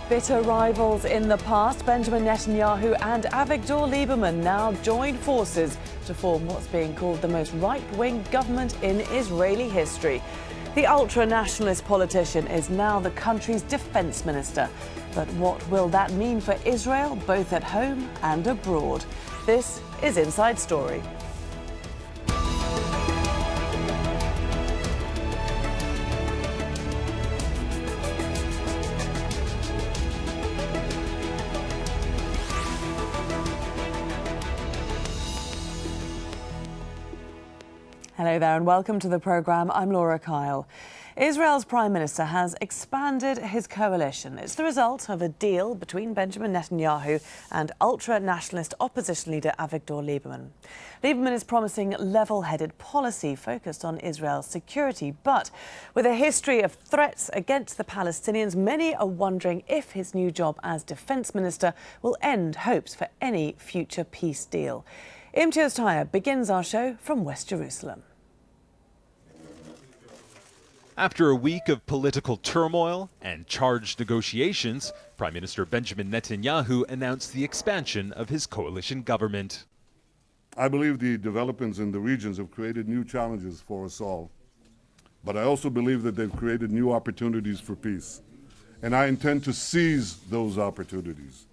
Bitter rivals in the past, Benjamin Netanyahu and Avigdor Lieberman now joined forces to form what's being called the most right-wing government in Israeli history. The ultra-nationalist politician is now the country's defense minister. But what will that mean for Israel, both at home and abroad? This is Inside Story. Hello there and welcome to the programme. I'm Laura Kyle. Israel's Prime Minister has expanded his coalition. It's the result of a deal between Benjamin Netanyahu and ultra-nationalist opposition leader Avigdor Lieberman. Lieberman is promising level-headed policy focused on Israel's security, but with a history of threats against the Palestinians, many are wondering if his new job as defence minister will end hopes for any future peace deal. Imtiaz Taya begins our show from West Jerusalem. After a week of political turmoil and charged negotiations, Prime Minister Benjamin Netanyahu announced the expansion of his coalition government. I believe the developments in the regions have created new challenges for us all. But I also believe that they've created new opportunities for peace. And I intend to seize those opportunities.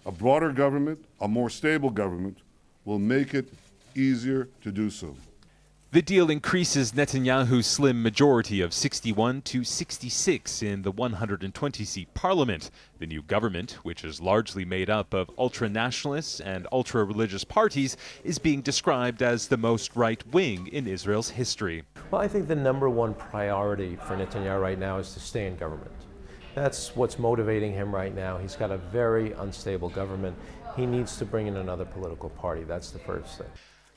A broader government, a more stable government, will make it easier to do so. The deal increases Netanyahu's slim majority of 61 to 66 in the 120-seat parliament. The new government, which is largely made up of ultra-nationalists and ultra-religious parties, is being described as the most right-wing in Israel's history. Well, I think the number one priority for Netanyahu right now is to stay in government. That's what's motivating him right now. He's got a very unstable government. He needs to bring in another political party. That's the first thing.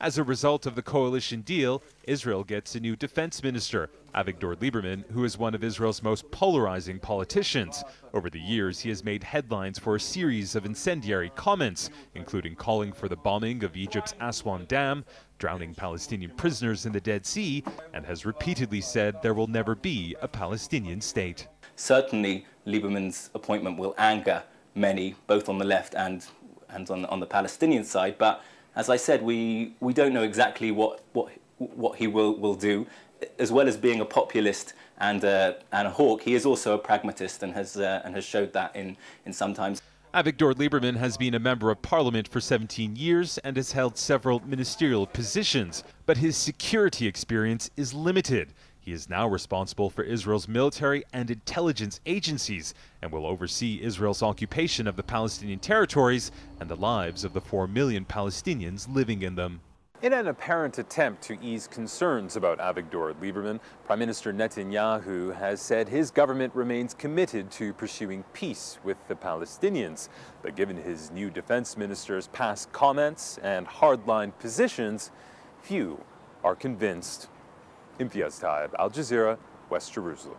As a result of the coalition deal, Israel gets a new defense minister, Avigdor Lieberman, who is one of Israel's most polarizing politicians. Over the years, he has made headlines for a series of incendiary comments, including calling for the bombing of Egypt's Aswan Dam, drowning Palestinian prisoners in the Dead Sea, and has repeatedly said there will never be a Palestinian state. Certainly, Lieberman's appointment will anger many, both on the left and on the Palestinian side, but as I said, we don't know exactly what he will do. As well as being a populist and a hawk, he is also a pragmatist and has showed that in some times. Avigdor Lieberman has been a member of parliament for 17 years and has held several ministerial positions, but his security experience is limited. He is now responsible for Israel's military and intelligence agencies and will oversee Israel's occupation of the Palestinian territories and the lives of the 4 million Palestinians living in them. In an apparent attempt to ease concerns about Avigdor Lieberman, Prime Minister Netanyahu has said his government remains committed to pursuing peace with the Palestinians. But given his new defense minister's past comments and hardline positions, few are convinced. Imtiaz Taya, Al Jazeera, West Jerusalem.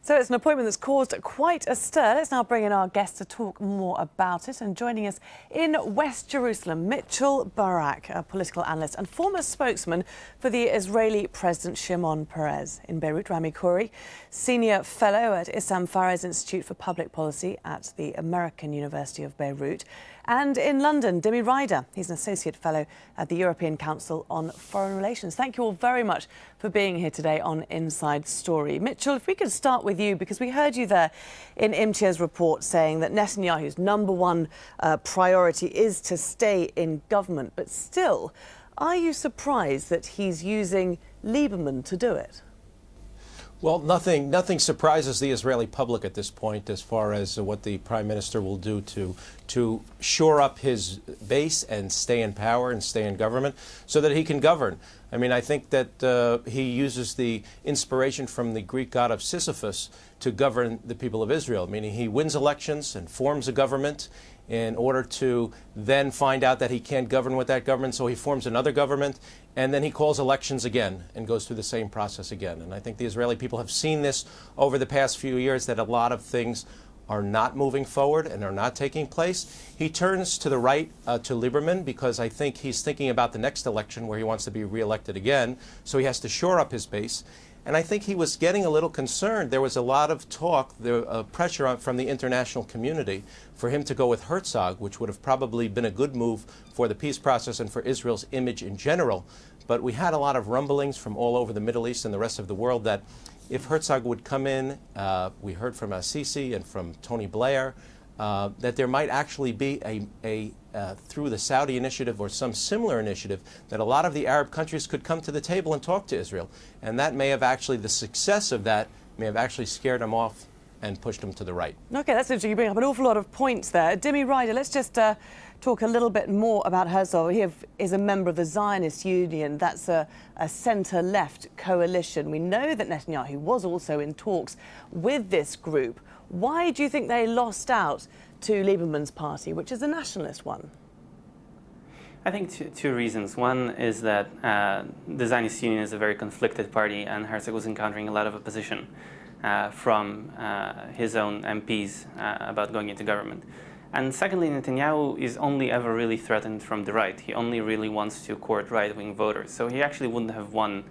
So it's an appointment that's caused quite a stir. Let's now bring in our guest to talk more about it. And joining us in West Jerusalem, Mitchell Barak, a political analyst and former spokesman for the Israeli President Shimon Peres. In Beirut, Rami Khouri, senior fellow at Issam Institute for Public Policy at the American University of Beirut. And in London, Dimi Rider. He's an associate fellow at the European Council on Foreign Relations. Thank you all very much for being here today on Inside Story. Mitchell, if we could start with you, because we heard you there in Imtiaz's report saying that Netanyahu's number one priority is to stay in government. But still, are you surprised that he's using Lieberman to do it? Well, nothing surprises the Israeli public at this point as far as what the Prime Minister will do to shore up his base and stay in power and stay in government so that he can govern. I mean, I think that he uses the inspiration from the Greek god of Sisyphus to govern the people of Israel, meaning he wins elections and forms a government in order to then find out that he can't govern with that government, so he forms another government, and then he calls elections again and goes through the same process again. And I think the Israeli people have seen this over the past few years, that a lot of things are not moving forward and are not taking place. He turns to the right, to Liberman, because I think he's thinking about the next election where he wants to be reelected again, so he has to shore up his base. And I think he was getting a little concerned. There was a lot of talk, pressure from the international community for him to go with Herzog, which would have probably been a good move for the peace process and for Israel's image in general. But we had a lot of rumblings from all over the Middle East and the rest of the world that if Herzog would come in, we heard from Sisi and from Tony Blair, that there might actually be through the Saudi initiative or some similar initiative, that a lot of the Arab countries could come to the table and talk to Israel. And that may have actually, the success of that may have actually scared them off and pushed them to the right. OK, that's interesting. You bring up an awful lot of points there. Dimi Rider, let's just talk a little bit more about Herzog. He is a member of the Zionist Union. That's a centre-left coalition. We know that Netanyahu was also in talks with this group. Why do you think they lost out to Lieberman's party, which is a nationalist one? I think two reasons. One is that the Zionist Union is a very conflicted party, and Herzog was encountering a lot of opposition from his own MPs about going into government. And secondly, Netanyahu is only ever really threatened from the right. He only really wants to court right-wing voters. So he actually wouldn't have won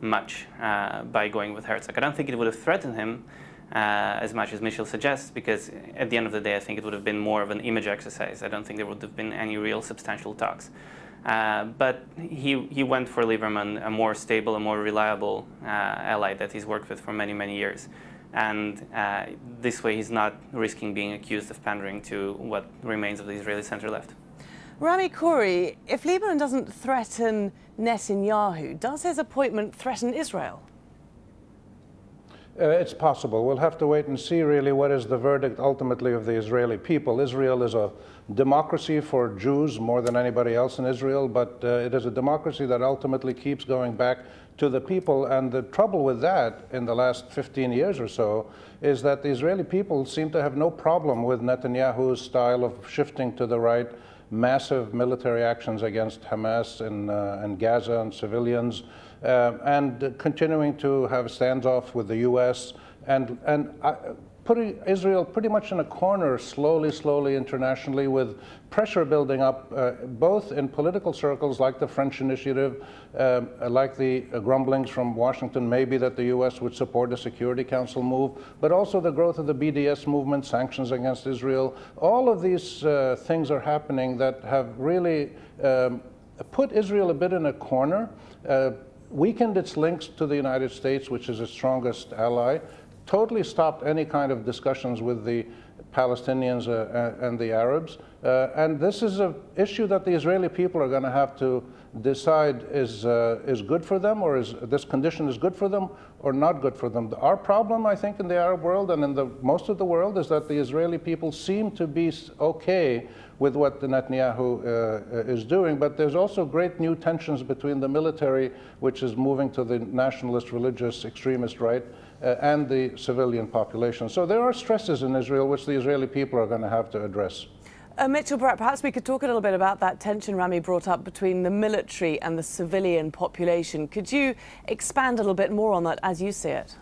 much by going with Herzog. I don't think it would have threatened him as much as Michel suggests, because at the end of the day, I think it would have been more of an image exercise. I don't think there would have been any real substantial talks. But he went for Liberman, a more stable, a more reliable ally that he's worked with for many, many years. And this way, he's not risking being accused of pandering to what remains of the Israeli center-left. Rami, Khouri, if Lieberman doesn't threaten Netanyahu, does his appointment threaten Israel? It's possible. We'll have to wait and see really what is the verdict ultimately of the Israeli people. Israel is a democracy for Jews more than anybody else in Israel, but it is a democracy that ultimately keeps going back to the people. And the trouble with that in the last 15 years or so is that the Israeli people seem to have no problem with Netanyahu's style of shifting to the right, massive military actions against Hamas in Gaza and civilians, and continuing to have standoff with the U.S. and putting Israel pretty much in a corner slowly internationally, with pressure building up both in political circles like the French initiative, like the grumblings from Washington maybe that the U.S. would support a Security Council move, but also the growth of the BDS movement, sanctions against Israel. All of these things are happening that have really put Israel a bit in a corner, weakened its links to the United States, which is its strongest ally, totally stopped any kind of discussions with the Palestinians and the Arabs. And this is an issue that the Israeli people are going to have to decide is good for them, or is this condition is good for them or not good for them. Our problem, I think, in the Arab world and in most of the world is that the Israeli people seem to be okay with what the Netanyahu is doing, but there's also great new tensions between the military, which is moving to the nationalist, religious, extremist right, and the civilian population. So there are stresses in Israel which the Israeli people are going to have to address. Mitchell, perhaps we could talk a little bit about that tension Rami brought up between the military and the civilian population. Could you expand a little bit more on that as you see it?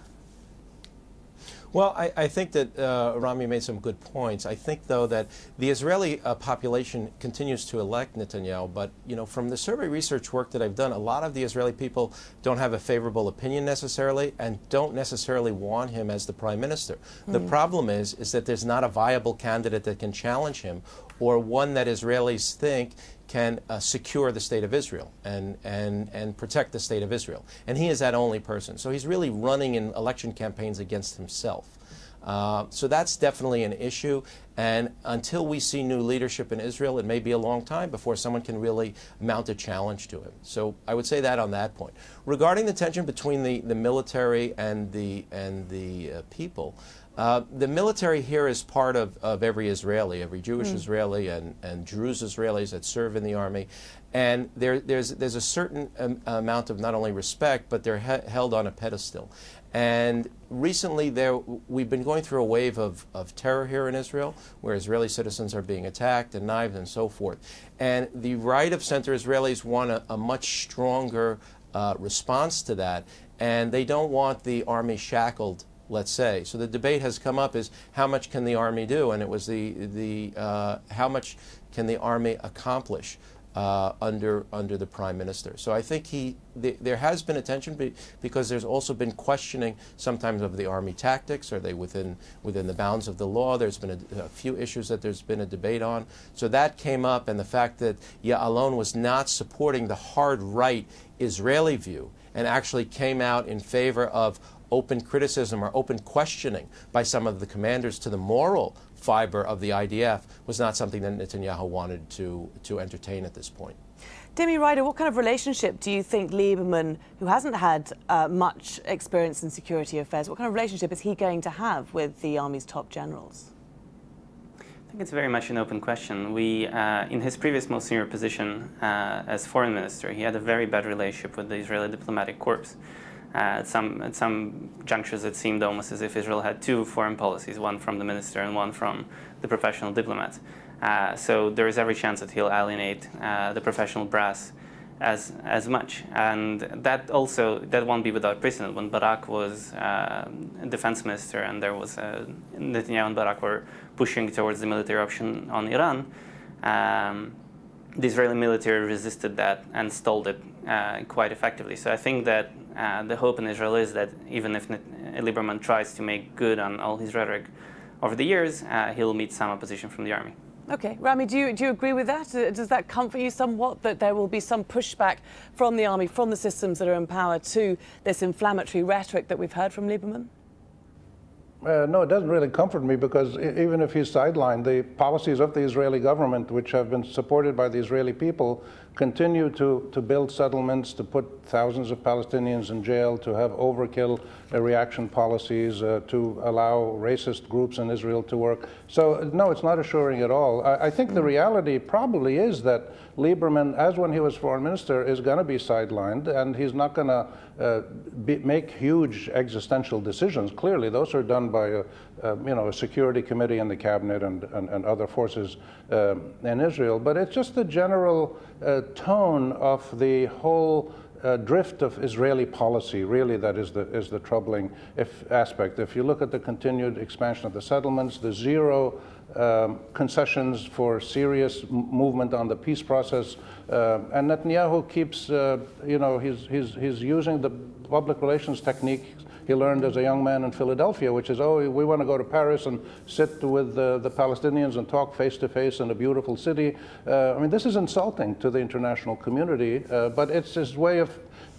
Well, I think that Rami made some good points. I think, though, that the Israeli population continues to elect Netanyahu, but, you know, from the survey research work that I've done, a lot of the Israeli people don't have a favorable opinion necessarily and don't necessarily want him as the prime minister. The problem is that there's not a viable candidate that can challenge him, or one that Israelis think can secure the state of Israel and protect the state of Israel. And he is that only person. So he's really running in election campaigns against himself. So that's definitely an issue. And until we see new leadership in Israel, it may be a long time before someone can really mount a challenge to him. So I would say that on that point. Regarding the tension between the military and the people, the military here is part of every Israeli, every Jewish Israeli and Druze Israelis that serve in the army. And there's a certain amount of not only respect, but they're held on a pedestal. And recently we've been going through a wave of terror here in Israel, where Israeli citizens are being attacked and knifed and so forth. And the right of center Israelis want a much stronger response to that, and they don't want the army shackled, let's say. So the debate has come up is how much can the army do, and it was how much can the army accomplish. under the prime minister. So I think there has been a tension because there's also been questioning sometimes of the army tactics. Are they within the bounds of the law? There's been a few issues that there's been a debate on. So that came up, and the fact that Ya'alon was not supporting the hard right Israeli view and actually came out in favor of open criticism or open questioning by some of the commanders to the moral fiber of the IDF was not something that Netanyahu wanted to entertain at this point. Dimi Rider, what kind of relationship do you think Lieberman, who hasn't had much experience in security affairs, what kind of relationship is he going to have with the army's top generals? I think it's very much an open question. In his previous most senior position as foreign minister, he had a very bad relationship with the Israeli diplomatic corps. At some junctures, it seemed almost as if Israel had two foreign policies, one from the minister and one from the professional diplomat. So there is every chance that he'll alienate the professional brass as much. And that won't be without precedent. When Barak was defense minister and there was Netanyahu and Barak were pushing towards the military option on Iran, the Israeli military resisted that and stalled it quite effectively. So I think that the hope in Israel is that even if Lieberman tries to make good on all his rhetoric over the years, he'll meet some opposition from the army. Okay, Rami, do you agree with that? Does that comfort you somewhat, that there will be some pushback from the army, from the systems that are in power, to this inflammatory rhetoric that we've heard from Lieberman? No, it doesn't really comfort me, because even if he's sidelined, the policies of the Israeli government, which have been supported by the Israeli people, continue to build settlements, to put thousands of Palestinians in jail, to have overkill reaction policies, to allow racist groups in Israel to work. So, no, it's not assuring at all. I think the reality probably is that Lieberman, as when he was foreign minister, is going to be sidelined, and he's not going to make huge existential decisions. Clearly, those are done by a security committee in the cabinet and other forces in Israel. But it's just the general tone of the whole drift of Israeli policy, really, that is the troubling aspect. If you look at the continued expansion of the settlements, the zero concessions for serious movement on the peace process, and Netanyahu keeps, he's using the public relations technique he learned as a young man in Philadelphia, which is, we want to go to Paris and sit with the Palestinians and talk face to face in a beautiful city. I mean, this is insulting to the international community, but it's his way of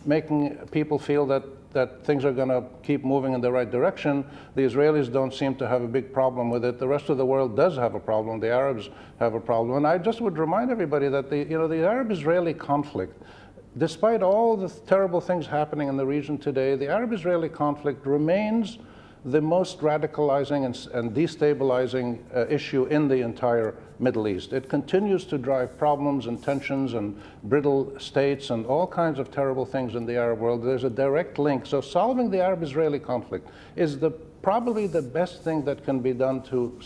making people feel that things are going to keep moving in the right direction. The Israelis don't seem to have a big problem with it. The rest of the world does have a problem. The Arabs have a problem. And I just would remind everybody that the Arab-Israeli conflict, despite all the terrible things happening in the region today, the Arab-Israeli conflict remains the most radicalizing and destabilizing issue in the entire Middle East. It continues to drive problems and tensions and brittle states and all kinds of terrible things in the Arab world. There's a direct link. So solving the Arab-Israeli conflict is probably the best thing that can be done to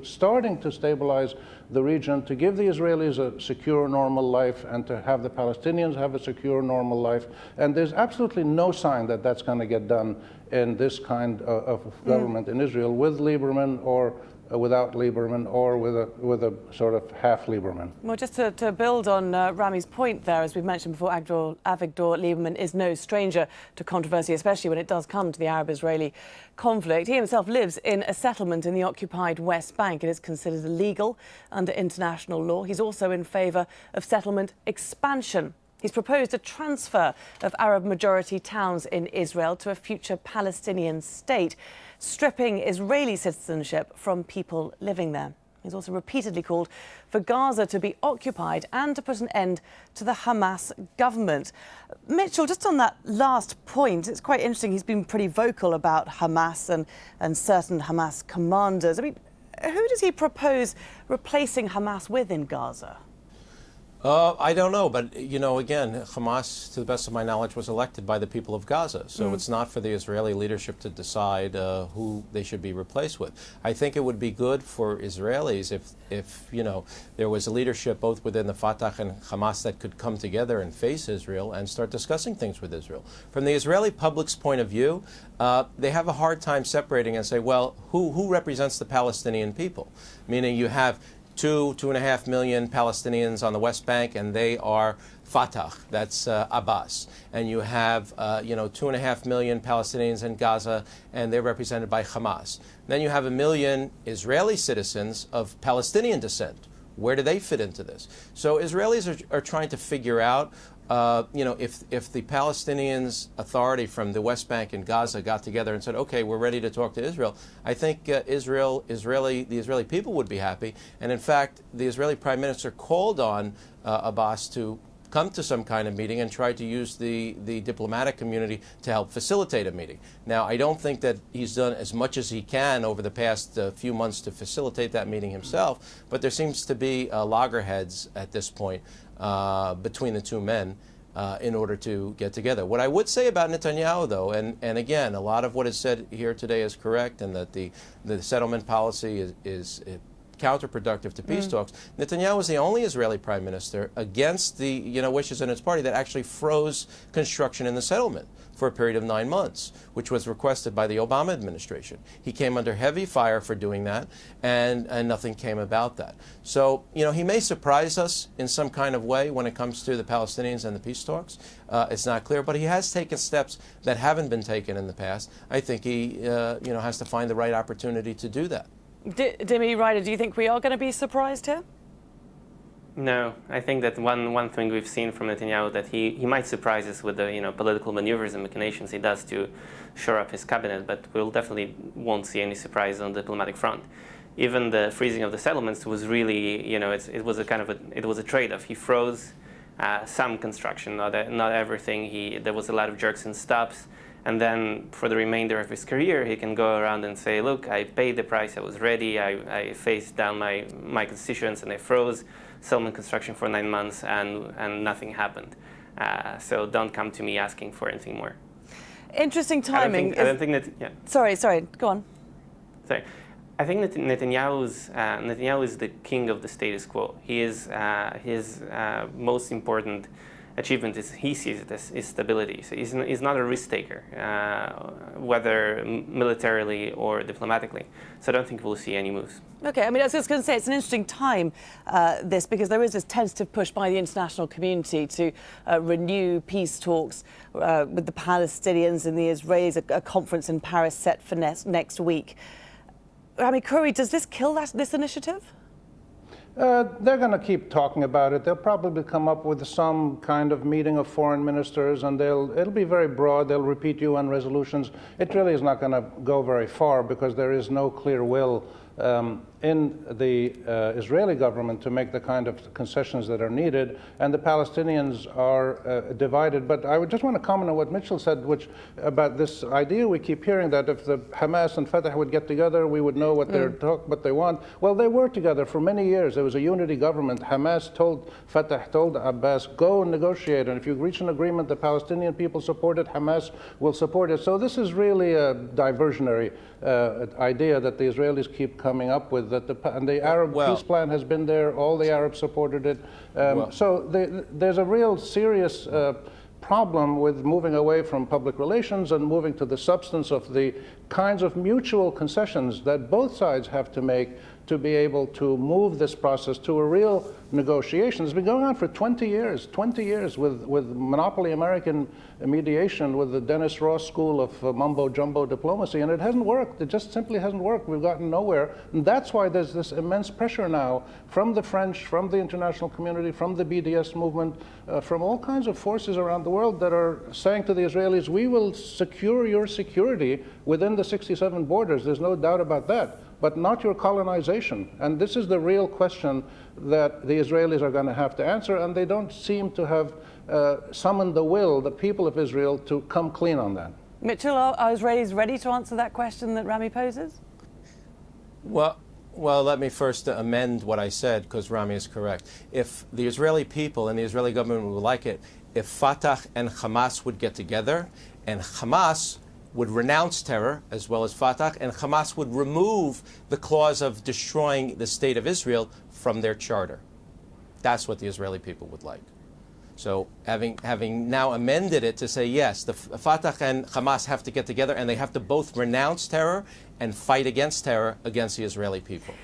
starting to stabilize the region, to give the Israelis a secure, normal life, and to have the Palestinians have a secure, normal life. And there's absolutely no sign that that's going to get done in this kind of government in Israel, with Lieberman or without Lieberman, or with a sort of half Lieberman. Well, just to build on Rami's point there, as we've mentioned before, Avigdor Lieberman is no stranger to controversy, especially when it does come to the Arab-Israeli conflict. He himself lives in a settlement in the occupied West Bank. It is considered illegal under international law. He's also in favour of settlement expansion. He's proposed a transfer of Arab-majority towns in Israel to a future Palestinian state, stripping Israeli citizenship from people living there. He's also repeatedly called for Gaza to be occupied and to put an end to the Hamas government. Mitchell, just on that last point, it's quite interesting. He's been pretty vocal about Hamas and certain Hamas commanders. I mean, who does he propose replacing Hamas with in Gaza? I don't know, but, again, Hamas, to the best of my knowledge, was elected by the people of Gaza. So it's not for the Israeli leadership to decide who they should be replaced with. I think it would be good for Israelis if there was a leadership both within the Fatah and Hamas that could come together and face Israel and start discussing things with Israel. From the Israeli public's point of view, they have a hard time separating and say, well, who represents the Palestinian people? Meaning you have 2.5 million Palestinians on the West Bank, and they are Fatah, that's Abbas. And you have, 2.5 million Palestinians in Gaza, and they're represented by Hamas. Then you have 1 million Israeli citizens of Palestinian descent. Where do they fit into this? So Israelis are trying to figure out, if the Palestinians Authority from the West Bank and Gaza got together and said, okay, we're ready to talk to Israel, I think the Israeli people would be happy. And in fact, the Israeli Prime Minister called on Abbas to come to some kind of meeting and try to use the diplomatic community to help facilitate a meeting. Now, I don't think that he's done as much as he can over the past few months to facilitate that meeting himself, but there seems to be loggerheads at this point between the two men in order to get together. What I would say about Netanyahu, though, and again, a lot of what is said here today is correct, and that the settlement policy is counterproductive to peace talks. Netanyahu was the only Israeli prime minister against the wishes in his party that actually froze construction in the settlement for a period of 9 months, which was requested by the Obama administration. He came under heavy fire for doing that, and nothing came about that. So, he may surprise us in some kind of way when it comes to the Palestinians and the peace talks. It's not clear, but he has taken steps that haven't been taken in the past. I think he, has to find the right opportunity to do that. Dimi Rider, do you think we are going to be surprised here? No, I think that one thing we've seen from Netanyahu, that he might surprise us with the political maneuvers and machinations he does to shore up his cabinet, but we'll definitely won't see any surprise on the diplomatic front. Even the freezing of the settlements was really, it was a trade-off. He froze some construction, not everything. There was a lot of jerks and stops. And then for the remainder of his career, he can go around and say, look, I paid the price, I was ready, I faced down my constituents, and I froze settlement construction for 9 months, and nothing happened. So don't come to me asking for anything more. Interesting timing. I don't think that, yeah. Sorry, go on. Sorry. I think that Netanyahu is the king of the status quo. He is his most important achievement is he sees it as stability. So he's not a risk taker, whether militarily or diplomatically. So I don't think we'll see any moves. Okay, I was just going to say it's an interesting time, because there is this tentative push by the international community to renew peace talks with the Palestinians and the Israelis, a conference in Paris set for next week. Khouri, does this kill this initiative? They're going to keep talking about it. They'll probably come up with some kind of meeting of foreign ministers, and it'll be very broad. They'll repeat UN resolutions. It really is not going to go very far because there is no clear will in the Israeli government to make the kind of concessions that are needed, and the Palestinians are divided. But I would just want to comment on what Mitchell said, about this idea we keep hearing that if the Hamas and Fatah would get together, we would know what what they want. Well, they were together for many years. There was a unity government. Fatah told Abbas, go and negotiate, and if you reach an agreement, the Palestinian people support it, Hamas will support it. So this is really a diversionary idea that the Israelis keep coming up with, and the Arab peace plan has been there, all the Arabs supported it. So there's a real serious problem with moving away from public relations and moving to the substance of the kinds of mutual concessions that both sides have to make to be able to move this process to a real negotiation. It's been going on for 20 years with monopoly American mediation, with the Dennis Ross School of mumbo-jumbo diplomacy, and it hasn't worked. It just simply hasn't worked. We've gotten nowhere. And that's why there's this immense pressure now from the French, from the international community, from the BDS movement, from all kinds of forces around the world that are saying to the Israelis, we will secure your security within the 67 borders. There's no doubt about that, but not your colonization. And this is the real question that the Israelis are going to have to answer, and they don't seem to have summoned the will, the people of Israel, to come clean on that. Mitchell, are Israelis ready to answer that question that Rami poses? Well, let me first amend what I said, because Rami is correct. If the Israeli people and the Israeli government would like it, if Fatah and Hamas would get together, and Hamas would renounce terror, as well as Fatah, and Hamas would remove the clause of destroying the state of Israel from their charter. That's what the Israeli people would like. So having now amended it to say, yes, the Fatah and Hamas have to get together, and they have to both renounce terror and fight against terror against the Israeli people.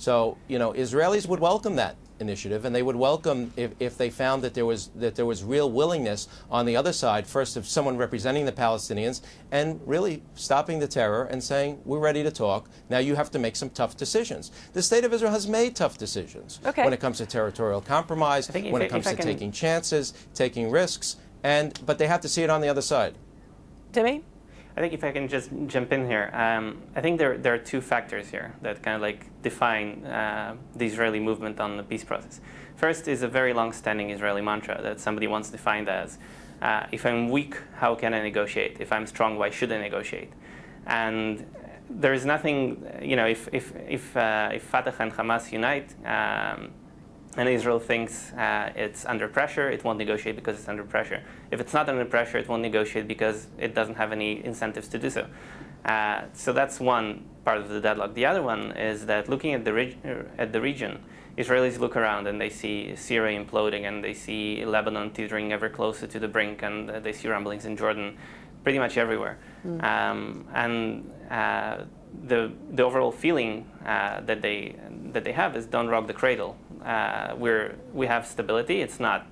So, Israelis would welcome that initiative, and they would welcome if they found that there was real willingness on the other side, first of someone representing the Palestinians and really stopping the terror and saying, we're ready to talk. Now you have to make some tough decisions. The state of Israel has made tough decisions when it comes to territorial compromise, when it comes to taking chances, taking risks, but they have to see it on the other side. Dimi? I think if I can just jump in here, I think there are two factors here that kind of define the Israeli movement on the peace process. First is a very long-standing Israeli mantra that somebody once defined as, if I'm weak, how can I negotiate? If I'm strong, why should I negotiate? And there is nothing, if Fatah and Hamas unite, and Israel thinks it's under pressure, it won't negotiate because it's under pressure. If it's not under pressure, it won't negotiate because it doesn't have any incentives to do so. So that's one part of the deadlock. The other one is that looking at the region, Israelis look around and they see Syria imploding, and they see Lebanon teetering ever closer to the brink, and they see rumblings in Jordan pretty much everywhere. The overall feeling that they have is don't rock the cradle. We have stability. It's not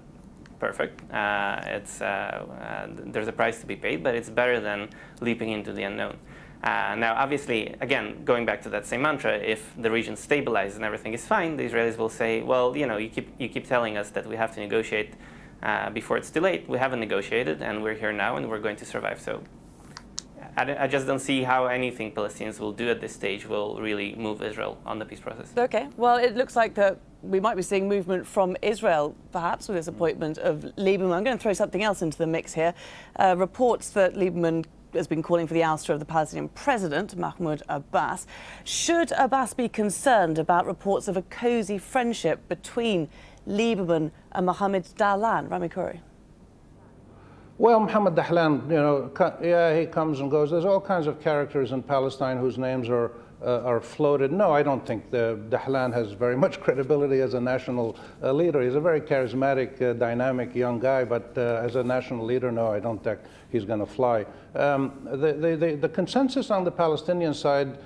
perfect. There's a price to be paid, but it's better than leaping into the unknown. Now, obviously, again, going back to that same mantra, if the region stabilizes and everything is fine, the Israelis will say, well, you keep telling us that we have to negotiate before it's too late. We haven't negotiated, and we're here now, and we're going to survive. So I just don't see how anything Palestinians will do at this stage will really move Israel on the peace process. Okay, well, it looks like that we might be seeing movement from Israel, perhaps, with this appointment of Lieberman. I'm going to throw something else into the mix here. Reports that Lieberman has been calling for the ouster of the Palestinian president, Mahmoud Abbas. Should Abbas be concerned about reports of a cosy friendship between Lieberman and Mohammed Dahlan? Rami Khouri. Well, Mohammed Dahlan, he comes and goes. There's all kinds of characters in Palestine whose names are floated. No, I don't think Dahlan has very much credibility as a national leader. He's a very charismatic, dynamic young guy, but as a national leader, no, I don't think he's going to fly. The consensus on the Palestinian side,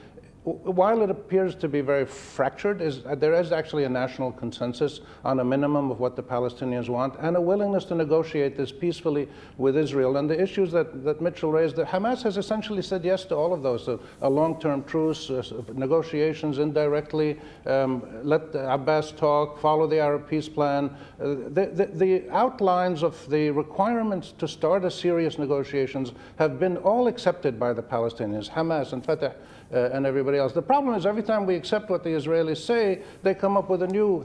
while it appears to be very fractured, there is actually a national consensus on a minimum of what the Palestinians want and a willingness to negotiate this peacefully with Israel. And the issues that Mitchell raised, that Hamas has essentially said yes to all of those. So a long-term truce, negotiations indirectly, let Abbas talk, follow the Arab peace plan. The outlines of the requirements to start a serious negotiations have been all accepted by the Palestinians, Hamas and Fatah, and everybody else. The problem is every time we accept what the Israelis say, they come up with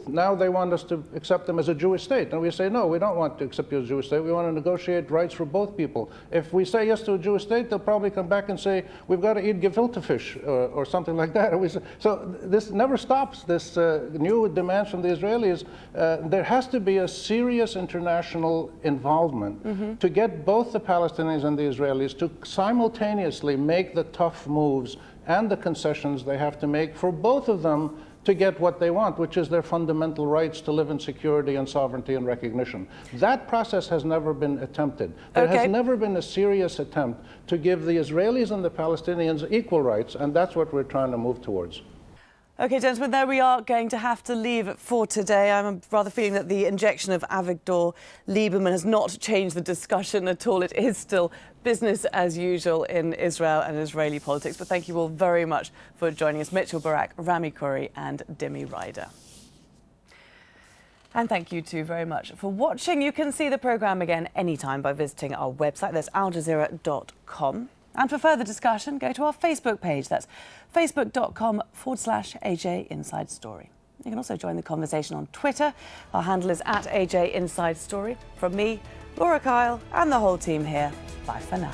now they want us to accept them as a Jewish state. And we say, no, we don't want to accept you as a Jewish state. We want to negotiate rights for both people. If we say yes to a Jewish state, they'll probably come back and say, we've got to eat gefilte fish or something like that. So this never stops, this new demands from the Israelis. There has to be a serious international involvement to get both the Palestinians and the Israelis to simultaneously make the tough moves and the concessions they have to make for both of them to get what they want, which is their fundamental rights to live in security and sovereignty and recognition. That process has never been attempted. There has never been a serious attempt to give the Israelis and the Palestinians equal rights, and that's what we're trying to move towards. OK, gentlemen, there we are going to have to leave it for today. I'm rather feeling that the injection of Avigdor Lieberman has not changed the discussion at all. It is still business as usual in Israel and Israeli politics. But thank you all very much for joining us. Mitchell, Barak, Rami, Khouri and Dimi Rider. And thank you too very much for watching. You can see the programme again anytime by visiting our website. That's aljazeera.com. And for further discussion, go to our Facebook page. That's facebook.com/AJ Inside Story. You can also join the conversation on Twitter. Our handle is @AJ Inside Story. From me, Laura Kyle, and the whole team here, bye for now.